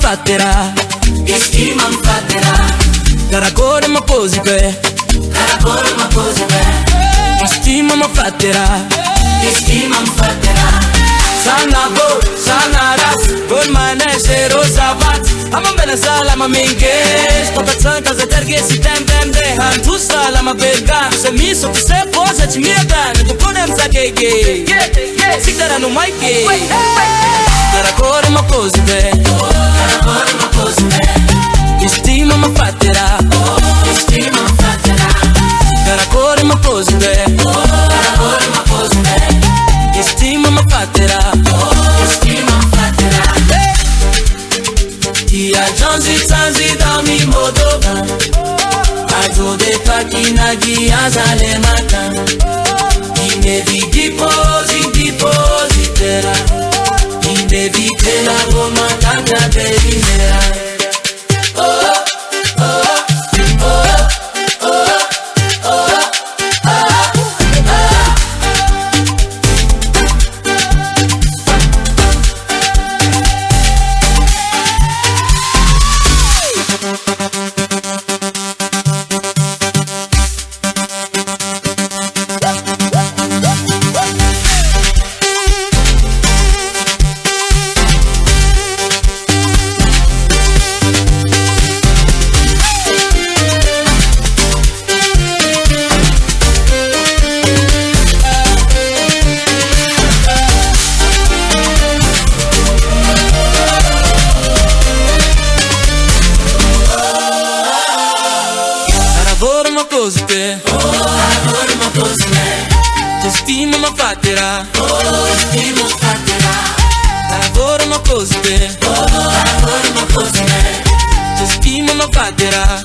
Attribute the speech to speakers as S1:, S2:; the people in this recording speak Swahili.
S1: fatterà,
S2: che stima mi fatterà,
S1: caracole ma posi per,
S2: caracole ma così bene,
S1: che stima mi fatterà,
S2: che stima mi fatterà,
S1: sana bo, sana ras, gol manesce rosa vat, ama bene sala ma minge, sto cazzando casa terghe si tem dehan, tu sala ma belga, se mi so tu se posa ci mietan, tu ponem sa che si daranno mai che, caracole ma posi per,
S2: caracole ma così bene,
S1: che stima mi fatterà,
S2: che stima mi fatterà,
S1: caracole ma posi per,
S2: caracole ma così bene,
S1: che stima mi fatterà.
S2: che stima mi fatterà,
S1: Tia Jonesy Tanzi da mi modoga, ajude pakina gia zale mata, inevi depositera, inevi tela goma tanta berinera. Così te,
S2: caracole ma così bene,
S1: ti stimo ma fatterà,
S2: che stima mi fatterà,
S1: lavoro ma così te,
S2: caracole ma così bene,
S1: ti stimo ma fatterà,